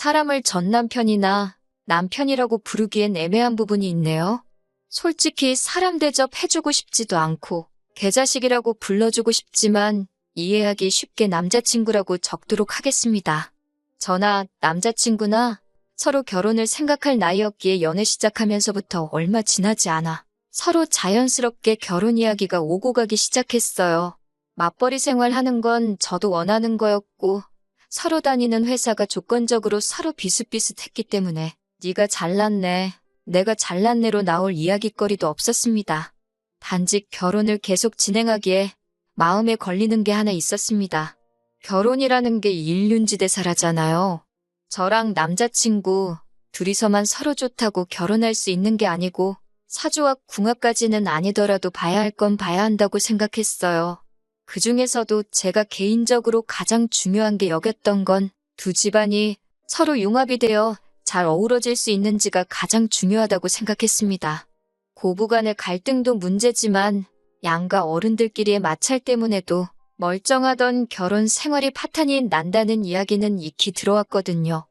사람을 전 남편이나 남편이라고 부르기엔 애매한 부분이 있네요. 솔직히 사람 대접해주고 싶지도 않고 개자식이라고 불러주고 싶지만 이해하기 쉽게 남자친구라고 적도록 하겠습니다. 저나 남자친구나 서로 결혼을 생각할 나이였기에 연애 시작하면서부터 얼마 지나지 않아 서로 자연스럽게 결혼 이야기가 오고 가기 시작했어요. 맞벌이 생활하는 건 저도 원하는 거였고 서로 다니는 회사가 조건적으로 서로 비슷비슷했기 때문에 네가 잘났네, 내가 잘났네로 나올 이야깃거리도 없었습니다. 단지 결혼을 계속 진행하기에 마음에 걸리는 게 하나 있었습니다. 결혼이라는 게 일륜지대사라잖아요. 저랑 남자친구 둘이서만 서로 좋다고 결혼할 수 있는 게 아니고 사주와 궁합까지는 아니더라도 봐야 할 건 봐야 한다고 생각했어요. 그 중에서도 제가 개인적으로 가장 중요한 게 여겼던 건 두 집안이 서로 융합이 되어 잘 어우러질 수 있는지가 가장 중요하다고 생각했습니다. 고부간의 갈등도 문제지만 양가 어른들끼리의 마찰 때문에도 멀쩡하던 결혼 생활이 파탄이 난다는 이야기는 익히 들어왔거든요.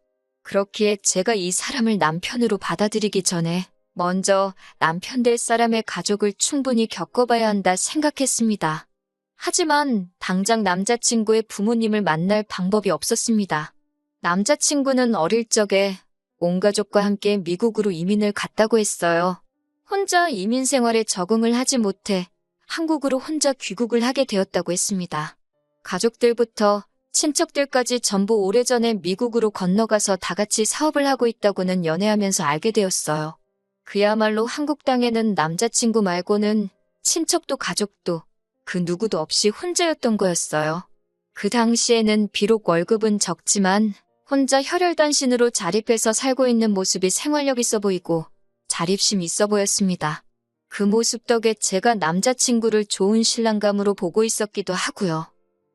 그렇기에 제가 이 사람을 남편으로 받아들이기 전에 먼저 남편 될 사람의 가족을 충분히 겪어봐야 한다 생각했습니다. 하지만 당장 남자친구의 부모님을 만날 방법이 없었습니다. 남자친구는 어릴 적에 온 가족과 함께 미국으로 이민을 갔다고 했어요. 혼자 이민 생활에 적응을 하지 못해 한국으로 혼자 귀국을 하게 되었다고 했습니다. 가족들부터 친척들까지 전부 오래전에 미국으로 건너가서 다 같이 사업을 하고 있다고는 연애하면서 알게 되었어요. 그야말로 한국 땅에는 남자친구 말고는 친척도 가족도 그 누구도 없이 혼자였던 거였어요. 그 당시에는 비록 월급은 적지만 혼자 혈혈단신으로 자립해서 살고 있는 모습이 생활력 있어 보이고 자립심 있어 보였습니다. 그 모습 덕에 제가 남자친구를 좋은 신랑감으로 보고 있었기도 하고요.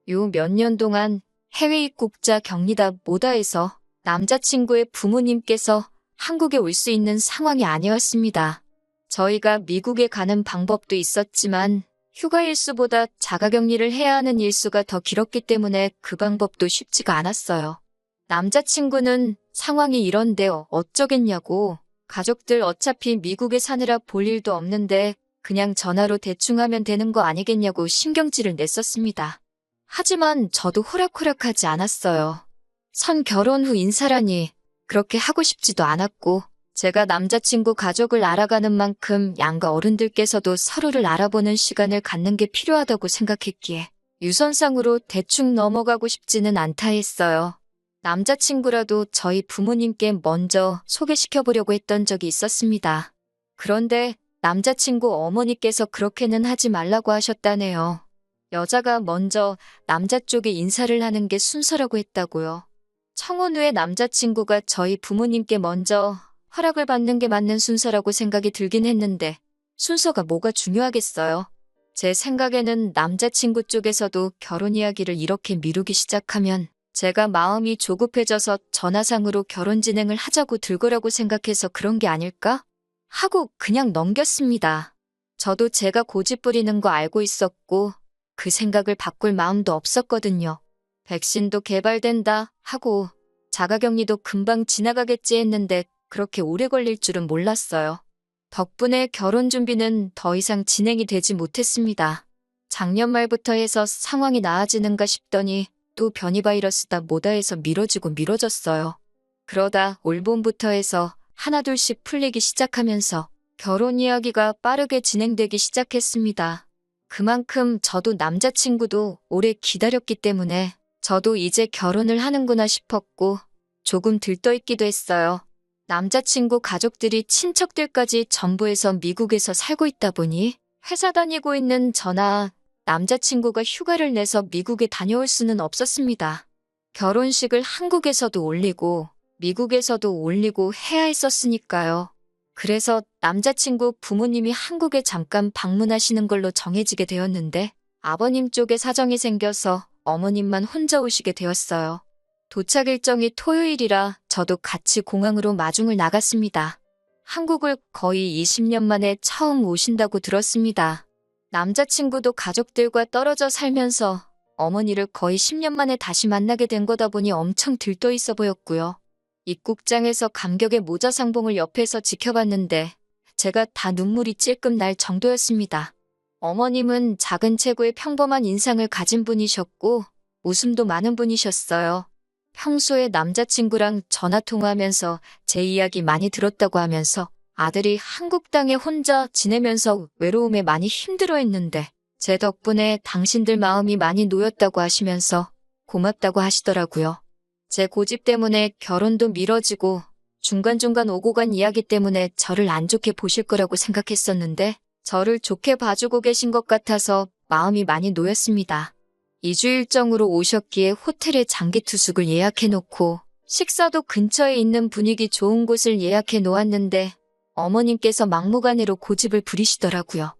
요 몇 년 동안 해외 입국자 격리다 뭐다 해서 남자친구의 부모님께서 한국에 올 수 있는 상황이 아니었습니다. 저희가 미국에 가는 방법도 있었지만 휴가 일수보다 자가격리를 해야 하는 일수가 더 길었기 때문에 그 방법도 쉽지가 않았어요. 남자친구는 상황이 이런데 어쩌겠냐고, 가족들 어차피 미국에 사느라 볼 일도 없는데 그냥 전화로 대충 하면 되는 거 아니겠냐고 신경질을 냈었습니다. 하지만 저도 호락호락하지 않았어요. 선 결혼 후 인사라니 그렇게 하고 싶지도 않았고 제가 남자친구 가족을 알아가는 만큼 양가 어른들께서도 서로를 알아보는 시간을 갖는 게 필요하다고 생각했기에 유선상으로 대충 넘어가고 싶지는 않다 했어요. 남자친구라도 저희 부모님께 먼저 소개시켜보려고 했던 적이 있었습니다. 그런데 남자친구 어머니께서 그렇게는 하지 말라고 하셨다네요. 여자가 먼저 남자 쪽에 인사를 하는 게 순서라고 했다고요. 청혼 후에 남자친구가 저희 부모님께 먼저 허락을 받는 게 맞는 순서라고 생각이 들긴 했는데 순서가 뭐가 중요하겠어요. 제 생각에는 남자친구 쪽에서도 결혼 이야기를 이렇게 미루기 시작하면 제가 마음이 조급해져서 전화상으로 결혼 진행을 하자고 들 거라고 생각해서 그런 게 아닐까? 하고 그냥 넘겼습니다. 저도 제가 고집 부리는 거 알고 있었고 그 생각을 바꿀 마음도 없었거든요. 백신도 개발된다 하고 자가격리도 금방 지나가겠지 했는데 그렇게 오래 걸릴 줄은 몰랐어요. 덕분에 결혼 준비는 더 이상 진행이 되지 못했습니다. 작년 말부터 해서 상황이 나아지는가 싶더니 또 변이 바이러스다 뭐다 해서 미뤄지고 미뤄졌어요. 그러다 올 봄부터 해서 하나둘씩 풀리기 시작하면서 결혼 이야기가 빠르게 진행되기 시작했습니다. 그만큼 저도 남자친구도 오래 기다렸기 때문에 저도 이제 결혼을 하는구나 싶었고 조금 들떠있기도 했어요. 남자친구 가족들이 친척들까지 전부 해서 미국에서 살고 있다 보니 회사 다니고 있는 저나 남자친구가 휴가를 내서 미국에 다녀올 수는 없었습니다. 결혼식을 한국에서도 올리고 미국에서도 올리고 해야 했었으니까요. 그래서 남자친구 부모님이 한국에 잠깐 방문하시는 걸로 정해지게 되었는데 아버님 쪽에 사정이 생겨서 어머님만 혼자 오시게 되었어요. 도착 일정이 토요일이라 저도 같이 공항으로 마중을 나갔습니다. 한국을 거의 20년 만에 처음 오신다고 들었습니다. 남자친구도 가족들과 떨어져 살면서 어머니를 거의 10년 만에 다시 만나게 된 거다 보니 엄청 들떠 있어 보였고요. 입국장에서 감격의 모자 상봉을 옆에서 지켜봤는데 제가 다 눈물이 찔끔 날 정도였습니다. 어머님은 작은 체구의 평범한 인상을 가진 분이셨고 웃음도 많은 분이셨어요. 평소에 남자친구랑 전화통화하면서 제 이야기 많이 들었다고 하면서 아들이 한국 땅에 혼자 지내면서 외로움에 많이 힘들어했는데 제 덕분에 당신들 마음이 많이 놓였다고 하시면서 고맙다고 하시더라고요. 제 고집 때문에 결혼도 미뤄지고 중간중간 오고 간 이야기 때문에 저를 안 좋게 보실 거라고 생각했었는데 저를 좋게 봐주고 계신 것 같아서 마음이 많이 놓였습니다. 2주 일정으로 오셨기에 호텔에 장기 투숙을 예약해놓고 식사도 근처에 있는 분위기 좋은 곳을 예약해 놓았는데 어머님께서 막무가내로 고집을 부리시더라고요.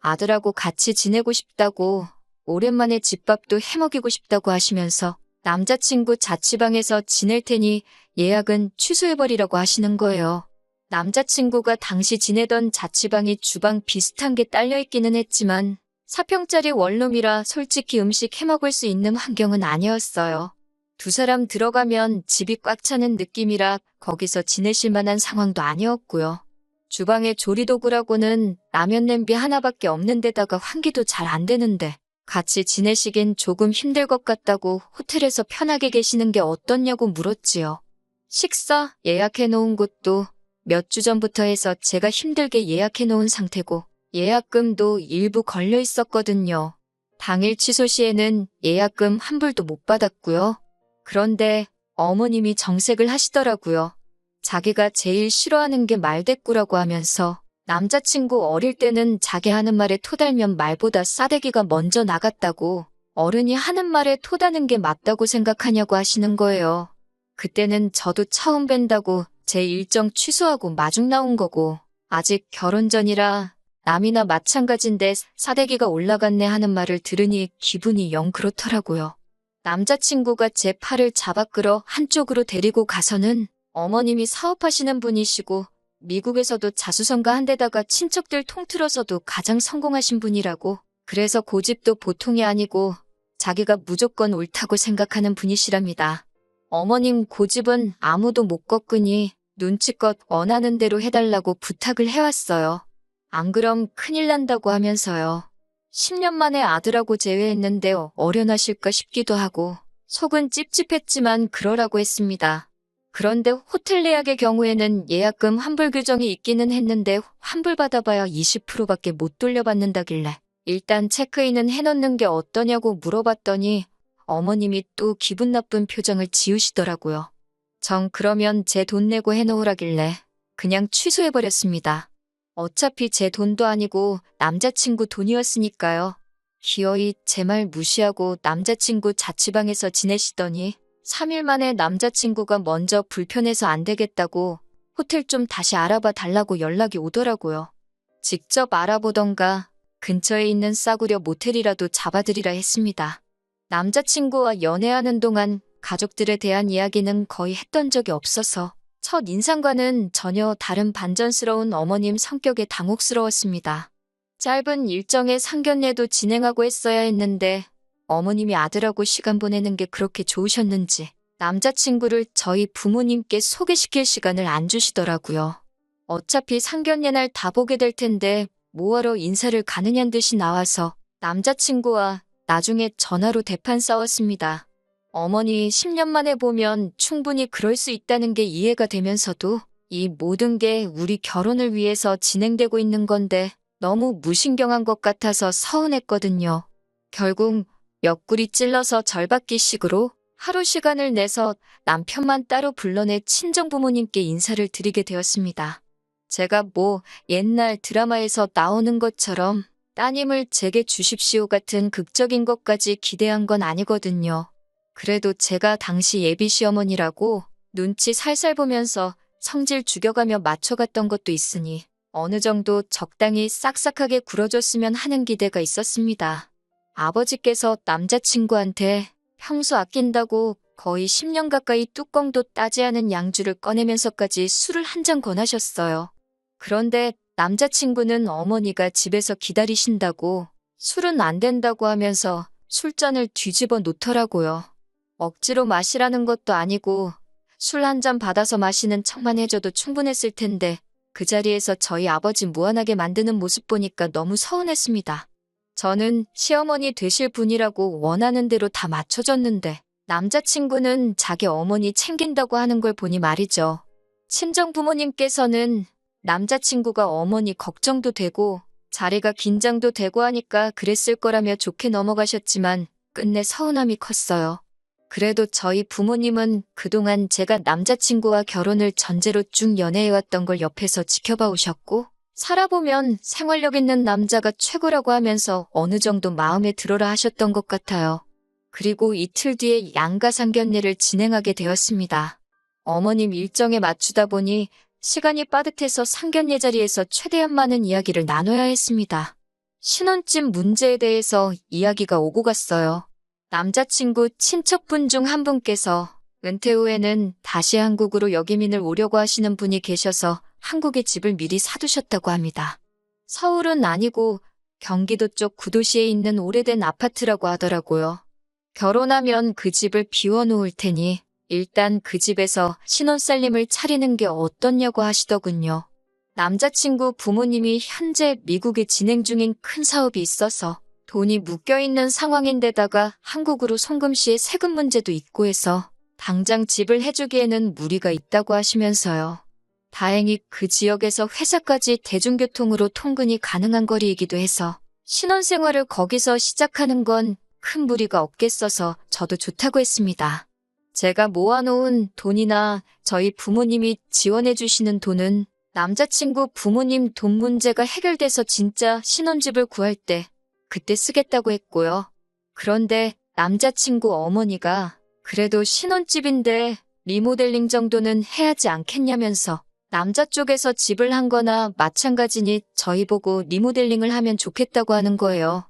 아들하고 같이 지내고 싶다고 오랜만에 집밥도 해먹이고 싶다고 하시면서 남자친구 자취방에서 지낼 테니 예약은 취소해버리라고 하시는 거예요. 남자친구가 당시 지내던 자취방이 주방 비슷한 게 딸려있기는 했지만 4평짜리 원룸이라 솔직히 음식 해먹을 수 있는 환경은 아니었어요. 두 사람 들어가면 집이 꽉 차는 느낌이라 거기서 지내실 만한 상황도 아니었고요. 주방에 조리도구라고는 라면 냄비 하나밖에 없는 데다가 환기도 잘 안 되는데 같이 지내시긴 조금 힘들 것 같다고 호텔에서 편하게 계시는 게 어떻냐고 물었지요. 식사 예약해 놓은 곳도 몇 주 전부터 해서 제가 힘들게 예약해 놓은 상태고 예약금도 일부 걸려 있었거든요. 당일 취소 시에는 예약금 한 불도 못 받았고요. 그런데 어머님이 정색을 하시더라고요. 자기가 제일 싫어하는 게 말대꾸라고 하면서 남자친구 어릴 때는 자기 하는 말에 토달면 말보다 싸대기가 먼저 나갔다고 어른이 하는 말에 토다는 게 맞다고 생각하냐고 하시는 거예요. 그때는 저도 처음 뵌다고 제 일정 취소하고 마중 나온 거고 아직 결혼 전이라 남이나 마찬가지인데 싸대기가 올라갔네 하는 말을 들으니 기분이 영 그렇더라고요. 남자친구가 제 팔을 잡아 끌어 한쪽으로 데리고 가서는 어머님이 사업하시는 분이시고 미국에서도 자수성가 한 데다가 친척들 통틀어서도 가장 성공하신 분이라고 그래서 고집도 보통이 아니고 자기가 무조건 옳다고 생각하는 분이시랍니다. 어머님 고집은 아무도 못 꺾으니 눈치껏 원하는 대로 해달라고 부탁을 해왔어요. 안 그럼 큰일 난다고 하면서요. 10년 만에 아들하고 재회했는데 어련하실까 싶기도 하고 속은 찝찝했지만 그러라고 했습니다. 그런데 호텔 예약의 경우에는 예약금 환불 규정이 있기는 했는데 환불 받아봐야 20%밖에 못 돌려받는다길래 일단 체크인은 해놓는 게 어떠냐고 물어봤더니 어머님이 또 기분 나쁜 표정을 지으시더라고요. 정 그러면 제 돈 내고 해놓으라길래 그냥 취소해버렸습니다. 어차피 제 돈도 아니고 남자친구 돈이었으니까요. 기어이 제 말 무시하고 남자친구 자취방에서 지내시더니 3일 만에 남자친구가 먼저 불편해서 안 되겠다고 호텔 좀 다시 알아봐 달라고 연락이 오더라고요. 직접 알아보던가 근처에 있는 싸구려 모텔이라도 잡아드리라 했습니다. 남자친구와 연애하는 동안 가족들에 대한 이야기는 거의 했던 적이 없어서 첫 인상과는 전혀 다른 반전스러운 어머님 성격에 당혹스러웠습니다. 짧은 일정의 상견례도 진행하고 했어야 했는데 어머님이 아들하고 시간 보내는 게 그렇게 좋으셨는지 남자친구를 저희 부모님께 소개시킬 시간을 안 주시더라고요. 어차피 상견례 날 다 보게 될 텐데 뭐하러 인사를 가느냐는 듯이 나와서 남자친구와 나중에 전화로 대판 싸웠습니다. 어머니 10년 만에 보면 충분히 그럴 수 있다는 게 이해가 되면서도 이 모든 게 우리 결혼을 위해서 진행되고 있는 건데 너무 무신경한 것 같아서 서운했거든요. 결국 옆구리 찔러서 절받기식으로 하루 시간을 내서 남편만 따로 불러내 친정부모님께 인사를 드리게 되었습니다. 제가 뭐 옛날 드라마에서 나오는 것처럼 따님을 제게 주십시오 같은 극적인 것까지 기대한 건 아니거든요. 그래도 제가 당시 예비 시어머니라고 눈치 살살 보면서 성질 죽여가며 맞춰갔던 것도 있으니 어느 정도 적당히 싹싹하게 굴어줬으면 하는 기대가 있었습니다. 아버지께서 남자친구한테 평소 아낀다고 거의 10년 가까이 뚜껑도 따지 않은 양주를 꺼내면서까지 술을 한 잔 권하셨어요. 그런데 남자친구는 어머니가 집에서 기다리신다고 술은 안 된다고 하면서 술잔을 뒤집어 놓더라고요. 억지로 마시라는 것도 아니고 술 한 잔 받아서 마시는 척만 해줘도 충분했을 텐데 그 자리에서 저희 아버지 무안하게 만드는 모습 보니까 너무 서운했습니다. 저는 시어머니 되실 분이라고 원하는 대로 다 맞춰줬는데 남자친구는 자기 어머니 챙긴다고 하는 걸 보니 말이죠. 친정 부모님께서는 남자친구가 어머니 걱정도 되고 자리가 긴장도 되고 하니까 그랬을 거라며 좋게 넘어가셨지만 끝내 서운함이 컸어요. 그래도 저희 부모님은 그동안 제가 남자친구와 결혼을 전제로 쭉 연애해왔던 걸 옆에서 지켜봐 오셨고 살아보면 생활력 있는 남자가 최고라고 하면서 어느 정도 마음에 들어라 하셨던 것 같아요. 그리고 이틀 뒤에 양가 상견례를 진행하게 되었습니다. 어머님 일정에 맞추다 보니 시간이 빠듯해서 상견례 자리에서 최대한 많은 이야기를 나눠야 했습니다. 신혼집 문제에 대해서 이야기가 오고 갔어요. 남자친구 친척분 중 한 분께서 은퇴 후에는 다시 한국으로 역이민을 오려고 하시는 분이 계셔서 한국에 집을 미리 사두셨다고 합니다. 서울은 아니고 경기도 쪽 구도시에 있는 오래된 아파트라고 하더라고요. 결혼하면 그 집을 비워놓을 테니 일단 그 집에서 신혼살림을 차리는 게 어떻냐고 하시더군요. 남자친구 부모님이 현재 미국에 진행 중인 큰 사업이 있어서 돈이 묶여있는 상황인데다가 한국으로 송금 시에 세금 문제도 있고 해서 당장 집을 해주기에는 무리가 있다고 하시면서요. 다행히 그 지역에서 회사까지 대중교통으로 통근이 가능한 거리이기도 해서 신혼생활을 거기서 시작하는 건 큰 무리가 없겠어서 저도 좋다고 했습니다. 제가 모아놓은 돈이나 저희 부모님이 지원해주시는 돈은 남자친구 부모님 돈 문제가 해결돼서 진짜 신혼집을 구할 때 그때 쓰겠다고 했고요. 그런데 남자친구 어머니가 그래도 신혼집인데 리모델링 정도는 해야지 않겠냐면서 남자 쪽에서 집을 한 거나 마찬가지니 저희 보고 리모델링을 하면 좋겠다고 하는 거예요.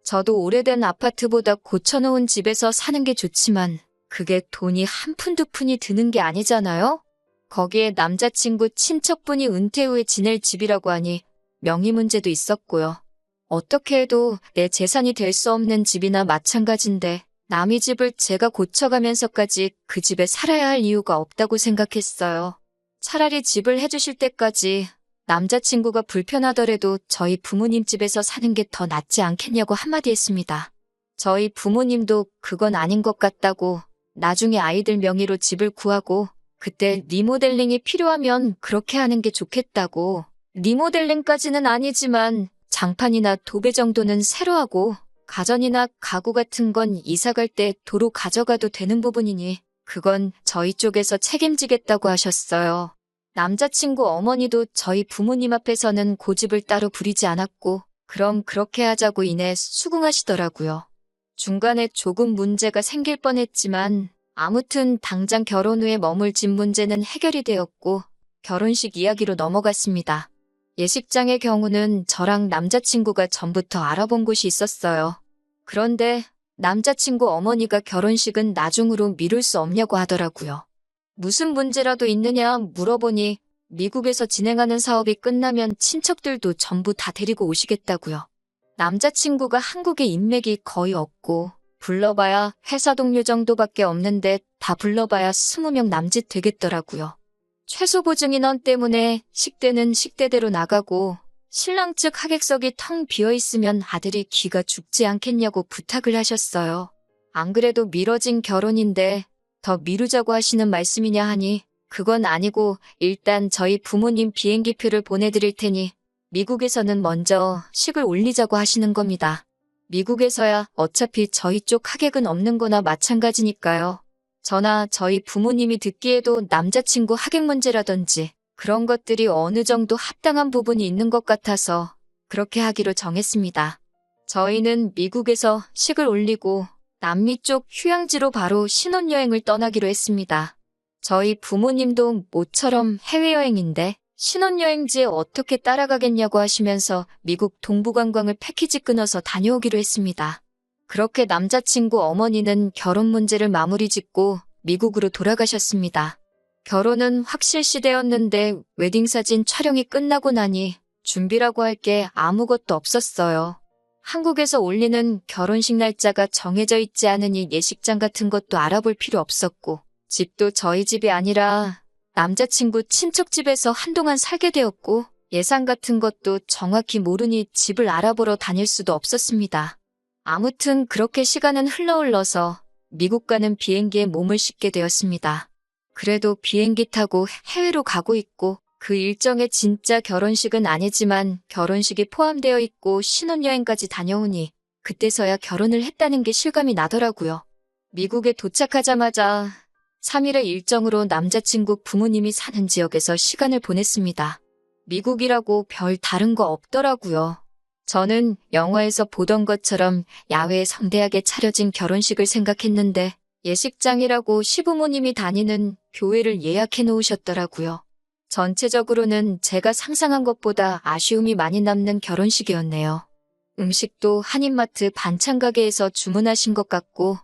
저도 오래된 아파트보다 고쳐놓은 집에서 사는 게 좋지만 그게 돈이 한 푼 두 푼이 드는 게 아니잖아요? 거기에 남자친구 친척분이 은퇴 후에 지낼 집이라고 하니 명의 문제도 있었고요. 어떻게 해도 내 재산이 될 수 없는 집이나 마찬가지인데 남의 집을 제가 고쳐가면서까지 그 집에 살아야 할 이유가 없다고 생각했어요. 차라리 집을 해주실 때까지 남자친구가 불편하더라도 저희 부모님 집에서 사는 게 더 낫지 않겠냐고 한마디 했습니다. 저희 부모님도 그건 아닌 것 같다고 나중에 아이들 명의로 집을 구하고 그때 리모델링이 필요하면 그렇게 하는 게 좋겠다고. 리모델링까지는 아니지만 장판이나 도배 정도는 새로 하고 가전이나 가구 같은 건 이사 갈 때 도로 가져가도 되는 부분이니 그건 저희 쪽에서 책임지겠다고 하셨어요. 남자친구 어머니도 저희 부모님 앞에서는 고집을 따로 부리지 않았고 그럼 그렇게 하자고 이내 수긍하시더라고요. 중간에 조금 문제가 생길 뻔했지만 아무튼 당장 결혼 후에 머물 집 문제는 해결이 되었고 결혼식 이야기로 넘어갔습니다. 예식장의 경우는 저랑 남자친구가 전부터 알아본 곳이 있었어요. 그런데 남자친구 어머니가 결혼식은 나중으로 미룰 수 없냐고 하더라고요. 무슨 문제라도 있느냐 물어보니 미국에서 진행하는 사업이 끝나면 친척들도 전부 다 데리고 오시겠다고요. 남자친구가 한국에 인맥이 거의 없고 불러봐야 회사 동료 정도밖에 없는데 다 불러봐야 20명 남짓 되겠더라고요. 최소 보증 인원 때문에 식대는 식대대로 나가고 신랑 측 하객석이 텅 비어있으면 아들이 기가 죽지 않겠냐고 부탁을 하셨어요. 안 그래도 미뤄진 결혼인데 더 미루자고 하시는 말씀이냐 하니 그건 아니고 일단 저희 부모님 비행기표를 보내드릴 테니 미국에서는 먼저 식을 올리자고 하시는 겁니다. 미국에서야 어차피 저희 쪽 하객은 없는 거나 마찬가지니까요. 저나 저희 부모님이 듣기에도 남자친구 하객 문제라든지 그런 것들이 어느 정도 합당한 부분이 있는 것 같아서 그렇게 하기로 정했습니다. 저희는 미국에서 식을 올리고 남미 쪽 휴양지로 바로 신혼여행을 떠나기로 했습니다. 저희 부모님도 모처럼 해외여행인데 신혼여행지에 어떻게 따라가겠냐고 하시면서 미국 동부관광을 패키지 끊어서 다녀오기로 했습니다. 그렇게 남자친구 어머니는 결혼 문제를 마무리 짓고 미국으로 돌아가셨습니다. 결혼은 확실시되었는데 웨딩사진 촬영이 끝나고 나니 준비라고 할 게 아무것도 없었어요. 한국에서 올리는 결혼식 날짜가 정해져 있지 않으니 예식장 같은 것도 알아볼 필요 없었고 집도 저희 집이 아니라 남자친구 친척 집에서 한동안 살게 되었고 예산 같은 것도 정확히 모르니 집을 알아보러 다닐 수도 없었습니다. 아무튼 그렇게 시간은 흘러서 미국 가는 비행기에 몸을 싣게 되었습니다. 그래도 비행기 타고 해외로 가고 있고 그 일정에 진짜 결혼식은 아니지만 결혼식이 포함되어 있고 신혼여행까지 다녀오니 그때서야 결혼을 했다는 게 실감이 나더라고요. 미국에 도착하자마자 3일의 일정으로 남자친구 부모님이 사는 지역에서 시간을 보냈습니다. 미국이라고 별 다른 거 없더라고요. 저는 영화에서 보던 것처럼 야외에 성대하게 차려진 결혼식을 생각했는데 예식장이라고 시부모님이 다니는 교회를 예약해 놓으셨더라고요. 전체적으로는 제가 상상한 것보다 아쉬움이 많이 남는 결혼식이었네요. 음식도 한인마트 반찬 가게에서 주문하신 것 같고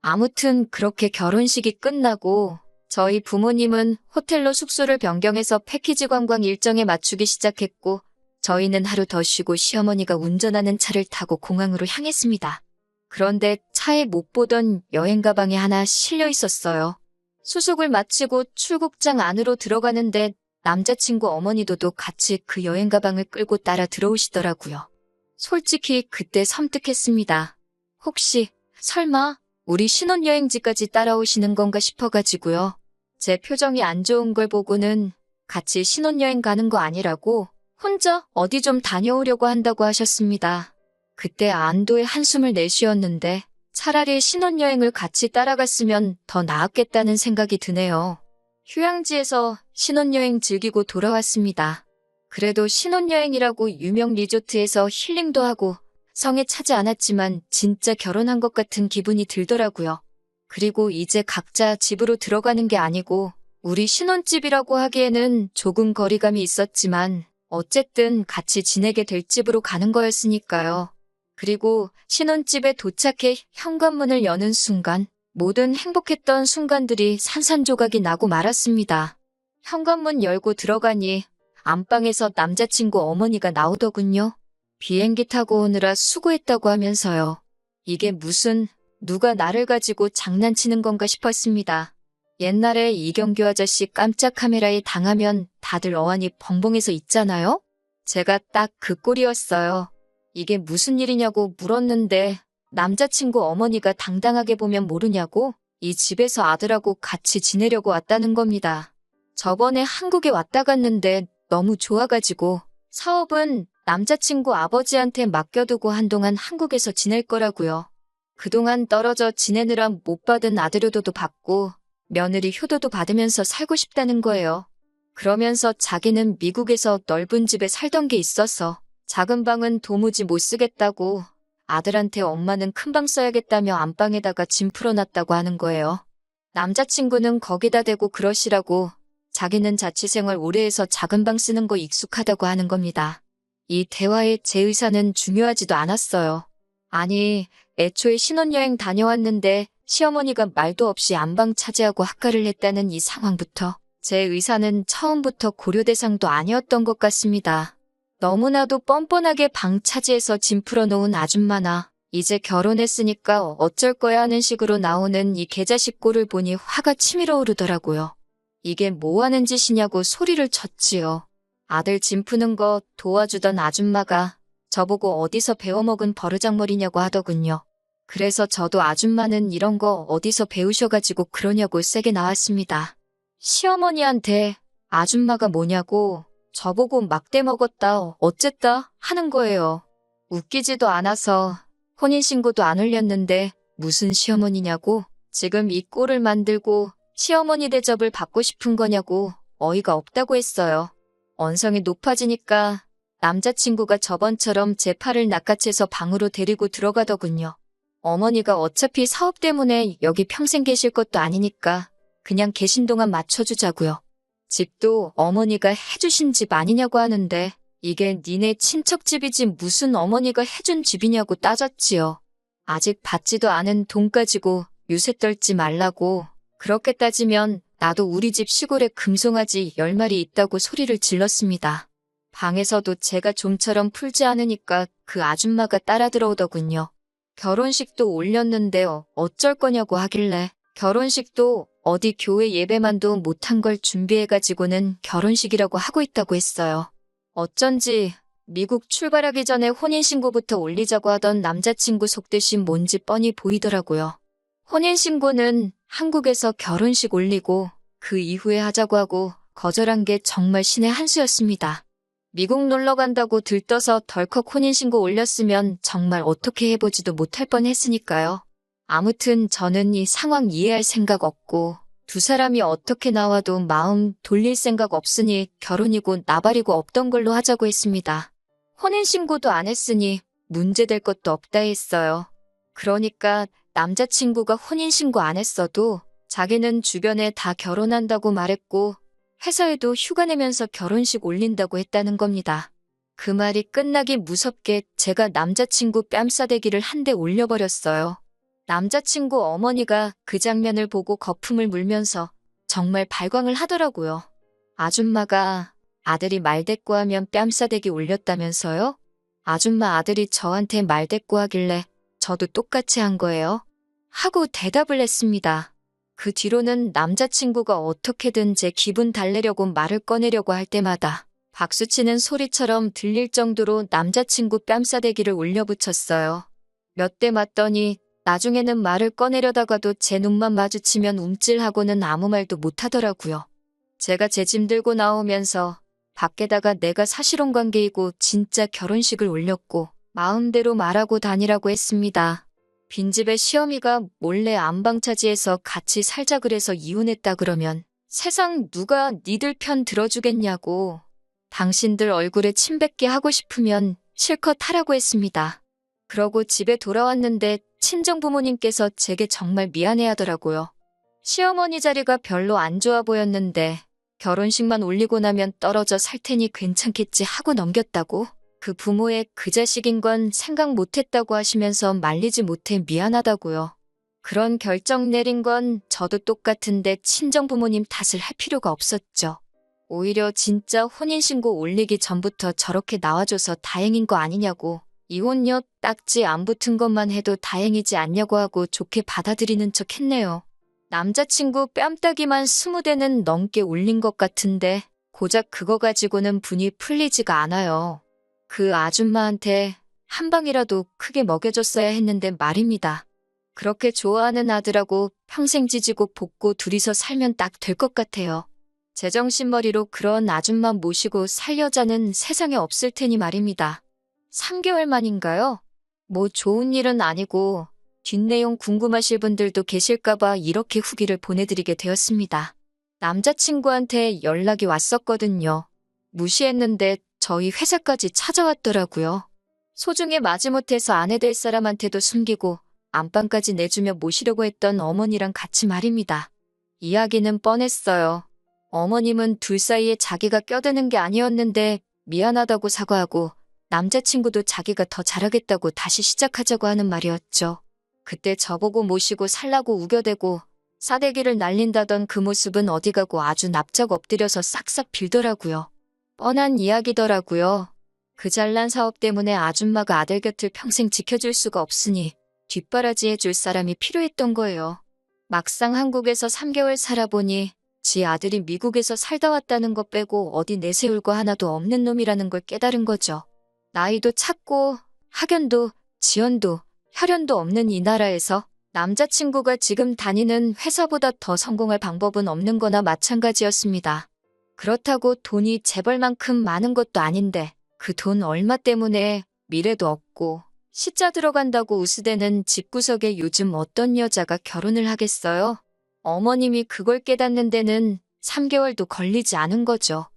아무튼 그렇게 결혼식이 끝나고 저희 부모님은 호텔로 숙소를 변경해서 패키지 관광 일정에 맞추기 시작했고 저희는 하루 더 쉬고 시어머니가 운전하는 차를 타고 공항으로 향했습니다. 그런데 차에 못 보던 여행 가방이 하나 실려 있었어요. 수속을 마치고 출국장 안으로 들어가는데 남자친구 어머니도 같이 그 여행 가방을 끌고 따라 들어오시더라고요. 솔직히 그때 섬뜩했습니다. 혹시 설마 우리 신혼여행지까지 따라오시는 건가 싶어가지고요. 제 표정이 안 좋은 걸 보고는 같이 신혼여행 가는 거 아니라고 혼자 어디 좀 다녀오려고 한다고 하셨습니다. 그때 안도의 한숨을 내쉬었는데 차라리 신혼여행을 같이 따라갔으면 더 나았겠다는 생각이 드네요. 휴양지에서 신혼여행 즐기고 돌아왔습니다. 그래도 신혼여행이라고 유명 리조트에서 힐링도 하고 성에 차지 않았지만 진짜 결혼한 것 같은 기분이 들더라고요. 그리고 이제 각자 집으로 들어가는 게 아니고 우리 신혼집이라고 하기에는 조금 거리감이 있었지만 어쨌든 같이 지내게 될 집으로 가는 거였으니까요. 그리고 신혼집에 도착해 현관문을 여는 순간 모든 행복했던 순간들이 산산조각이 나고 말았습니다. 현관문 열고 들어가니 안방에서 남자친구 어머니가 나오더군요. 비행기 타고 오느라 수고했다고 하면서요. 이게 무슨 누가 나를 가지고 장난치는 건가 싶었습니다. 옛날에 이경규 아저씨 깜짝 카메라에 당하면 다들 어안이 벙벙해서 있잖아요? 제가 딱 그 꼴이었어요. 이게 무슨 일이냐고 물었는데 남자친구 어머니가 당당하게 보면 모르냐고 이 집에서 아들하고 같이 지내려고 왔다는 겁니다. 저번에 한국에 왔다 갔는데 너무 좋아가지고 사업은 남자친구 아버지한테 맡겨두고 한동안 한국에서 지낼 거라고요. 그동안 떨어져 지내느라 못 받은 아들 효도도 받고 며느리 효도도 받으면서 살고 싶다는 거예요. 그러면서 자기는 미국에서 넓은 집에 살던 게 있어서 작은 방은 도무지 못 쓰겠다고 아들한테 엄마는 큰 방 써야겠다며 안방에다가 짐 풀어놨다고 하는 거예요. 남자친구는 거기다 대고 그러시라고 자기는 자취생활 오래 해서 작은 방 쓰는 거 익숙하다고 하는 겁니다. 이 대화에 제 의사는 중요하지도 않았어요. 아니, 애초에 신혼여행 다녀왔는데 시어머니가 말도 없이 안방 차지하고 학가를 했다는 이 상황부터 제 의사는 처음부터 고려 대상도 아니었던 것 같습니다. 너무나도 뻔뻔하게 방 차지해서 짐 풀어놓은 아줌마나 이제 결혼했으니까 어쩔 거야 하는 식으로 나오는 이 개자식 꼴을 보니 화가 치밀어 오르더라고요. 이게 뭐 하는 짓이냐고 소리를 쳤지요. 아들 짐 푸는 거 도와주던 아줌마가 저보고 어디서 배워먹은 버르장머리냐고 하더군요. 그래서 저도 아줌마는 이런 거 어디서 배우셔가지고 그러냐고 세게 나왔습니다. 시어머니한테 아줌마가 뭐냐고 저보고 막대 먹었다 어쨌다 하는 거예요. 웃기지도 않아서 혼인신고도 안 올렸는데 무슨 시어머니냐고 지금 이 꼴을 만들고 시어머니 대접을 받고 싶은 거냐고 어이가 없다고 했어요. 언성이 높아지니까 남자친구가 저번처럼 제 팔을 낚아채서 방으로 데리고 들어가더군요. 어머니가 어차피 사업 때문에 여기 평생 계실 것도 아니니까 그냥 계신 동안 맞춰주자고요. 집도 어머니가 해주신 집 아니냐고 하는데 이게 니네 친척집이지 무슨 어머니가 해준 집이냐고 따졌지요. 아직 받지도 않은 돈 가지고 유세 떨지 말라고. 그렇게 따지면 나도 우리 집 시골에 금송아지 10마리 있다고 소리를 질렀습니다. 방에서도 제가 좀처럼 풀지 않으니까 그 아줌마가 따라 들어오더군요. 결혼식도 올렸는데 어쩔 거냐고 하길래 결혼식도 어디 교회 예배만도 못한 걸 준비해가지고는 결혼식이라고 하고 있다고 했어요. 어쩐지 미국 출발하기 전에 혼인신고부터 올리자고 하던 남자친구 속뜻이 뭔지 뻔히 보이더라고요. 혼인신고는 한국에서 결혼식 올리고 그 이후에 하자고 하고 거절한 게 정말 신의 한 수였습니다. 미국 놀러 간다고 들떠서 덜컥 혼인신고 올렸으면 정말 어떻게 해보지도 못할 뻔했으니까요. 아무튼 저는 이 상황 이해할 생각 없고 두 사람이 어떻게 나와도 마음 돌릴 생각 없으니 결혼이고 나발이고 없던 걸로 하자고 했습니다. 혼인신고도 안 했으니 문제될 것도 없다 했어요. 그러니까 남자친구가 혼인신고 안 했어도 자기는 주변에 다 결혼한다고 말했고 회사에도 휴가 내면서 결혼식 올린다고 했다는 겁니다. 그 말이 끝나기 무섭게 제가 남자친구 뺨싸대기를 한 대 올려버렸어요. 남자친구 어머니가 그 장면을 보고 거품을 물면서 정말 발광을 하더라고요. 아줌마가 아들이 말대꾸하면 뺨싸대기 올렸다면서요? 아줌마 아들이 저한테 말대꾸하길래 저도 똑같이 한 거예요. 하고 대답을 했습니다. 그 뒤로는 남자친구가 어떻게든 제 기분 달래려고 말을 꺼내려고 할 때마다 박수치는 소리처럼 들릴 정도로 남자친구 뺨싸대기를 올려붙였어요. 몇 대 맞더니 나중에는 말을 꺼내려다가도 제 눈만 마주치면 움찔하고는 아무 말도 못하더라고요. 제가 제 짐 들고 나오면서 밖에다가 내가 사실혼 관계이고 진짜 결혼식을 올렸고 마음대로 말하고 다니라고 했습니다. 빈집에 시어미가 몰래 안방차지해서 같이 살자 그래서 이혼했다 그러면 세상 누가 니들 편 들어주겠냐고. 당신들 얼굴에 침 뱉게 하고 싶으면 실컷 하라고 했습니다. 그러고 집에 돌아왔는데 친정 부모님께서 제게 정말 미안해하더라고요. 시어머니 자리가 별로 안 좋아 보였는데 결혼식만 올리고 나면 떨어져 살 테니 괜찮겠지 하고 넘겼다고? 그 부모의 그 자식인 건 생각 못했다고 하시면서 말리지 못해 미안하다고요. 그런 결정 내린 건 저도 똑같은데 친정 부모님 탓을 할 필요가 없었죠. 오히려 진짜 혼인신고 올리기 전부터 저렇게 나와줘서 다행인 거 아니냐고. 이혼녀 딱지 안 붙은 것만 해도 다행이지 않냐고 하고 좋게 받아들이는 척 했네요. 남자친구 뺨따기만 20대는 넘게 올린 것 같은데 고작 그거 가지고는 분이 풀리지가 않아요. 그 아줌마한테 한 방이라도 크게 먹여줬어야 했는데 말입니다. 그렇게 좋아하는 아들하고 평생 지지고 볶고 둘이서 살면 딱 될 것 같아요. 제정신머리로 그런 아줌마 모시고 살 여자는 세상에 없을 테니 말입니다. 3개월 만인가요? 뭐 좋은 일은 아니고 뒷내용 궁금하실 분들도 계실까봐 이렇게 후기를 보내드리게 되었습니다. 남자친구한테 연락이 왔었거든요. 무시했는데 저희 회사까지 찾아왔더라고요. 소중히 마지못해서 아내 될 사람한테도 숨기고 안방까지 내주며 모시려고 했던 어머니랑 같이 말입니다. 이야기는 뻔했어요. 어머님은 둘 사이에 자기가 껴드는 게 아니었는데 미안하다고 사과하고 남자친구도 자기가 더 잘하겠다고 다시 시작하자고 하는 말이었죠. 그때 저보고 모시고 살라고 우겨대고 싸대기를 날린다던 그 모습은 어디 가고 아주 납작 엎드려서 싹싹 빌더라고요. 뻔한 이야기더라고요. 그 잘난 사업 때문에 아줌마가 아들 곁을 평생 지켜줄 수가 없으니 뒷바라지 해줄 사람이 필요했던 거예요. 막상 한국에서 3개월 살아보니 지 아들이 미국에서 살다 왔다는 것 빼고 어디 내세울 거 하나도 없는 놈이라는 걸 깨달은 거죠. 나이도 찼고 학연도 지연도 혈연도 없는 이 나라에서 남자친구가 지금 다니는 회사보다 더 성공할 방법은 없는 거나 마찬가지였습니다. 그렇다고 돈이 재벌만큼 많은 것도 아닌데 그 돈 얼마 때문에 미래도 없고 시자 들어간다고 우스대는 집구석에 요즘 어떤 여자가 결혼을 하겠어요? 어머님이 그걸 깨닫는 데는 3개월도 걸리지 않은 거죠.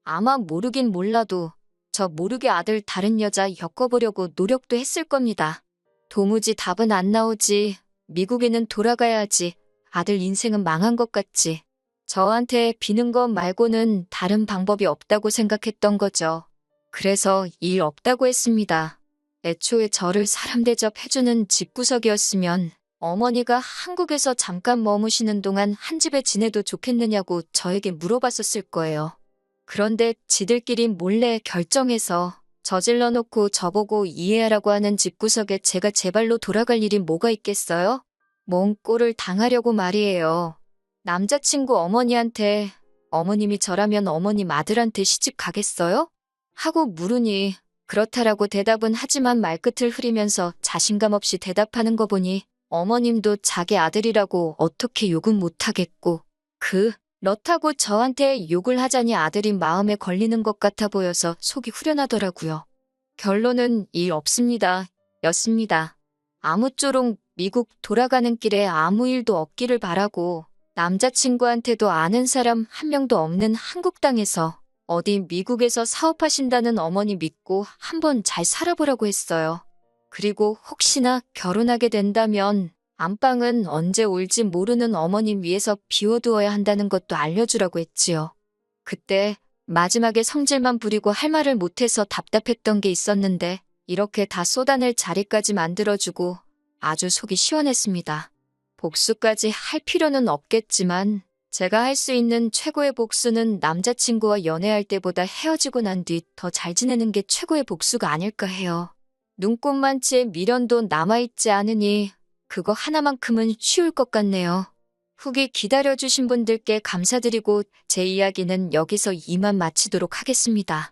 아마 모르긴 몰라도 저 모르게 아들 다른 여자 엮어보려고 노력도 했을 겁니다. 도무지 답은 안 나오지. 미국에는 돌아가야지. 아들 인생은 망한 것 같지. 저한테 비는 것 말고는 다른 방법이 없다고 생각했던 거죠. 그래서 일 없다고 했습니다. 애초에 저를 사람 대접해주는 집구석이었으면 어머니가 한국에서 잠깐 머무시는 동안 한 집에 지내도 좋겠느냐고 저에게 물어봤었을 거예요. 그런데 지들끼리 몰래 결정해서 저질러 놓고 저보고 이해하라고 하는 집구석에 제가 제 발로 돌아갈 일이 뭐가 있겠어요? 뭔 꼴을 당하려고 말이에요. 남자친구 어머니한테 어머님이 저라면 어머님 아들한테 시집 가겠어요? 하고 물으니 그렇다라고 대답은 하지만 말끝을 흐리면서 자신감 없이 대답하는 거 보니 어머님도 자기 아들이라고 어떻게 욕은 못하겠고 그렇다고 저한테 욕을 하자니 아들이 마음에 걸리는 것 같아 보여서 속이 후련하더라고요. 결론은 일 없습니다. 였습니다. 아무쪼록 미국 돌아가는 길에 아무 일도 없기를 바라고 남자친구한테도 아는 사람 한 명도 없는 한국 땅에서 어디 미국에서 사업하신다는 어머니 믿고 한번 잘 살아보라고 했어요. 그리고 혹시나 결혼하게 된다면 안방은 언제 올지 모르는 어머님 위해서 비워두어야 한다는 것도 알려주라고 했지요. 그때 마지막에 성질만 부리고 할 말을 못해서 답답했던 게 있었는데 이렇게 다 쏟아낼 자리까지 만들어주고 아주 속이 시원했습니다. 복수까지 할 필요는 없겠지만 제가 할 수 있는 최고의 복수는 남자친구와 연애할 때보다 헤어지고 난 뒤 더 잘 지내는 게 최고의 복수가 아닐까 해요. 눈꽃만치의 미련도 남아있지 않으니 그거 하나만큼은 쉬울 것 같네요. 후기 기다려주신 분들께 감사드리고 제 이야기는 여기서 이만 마치도록 하겠습니다.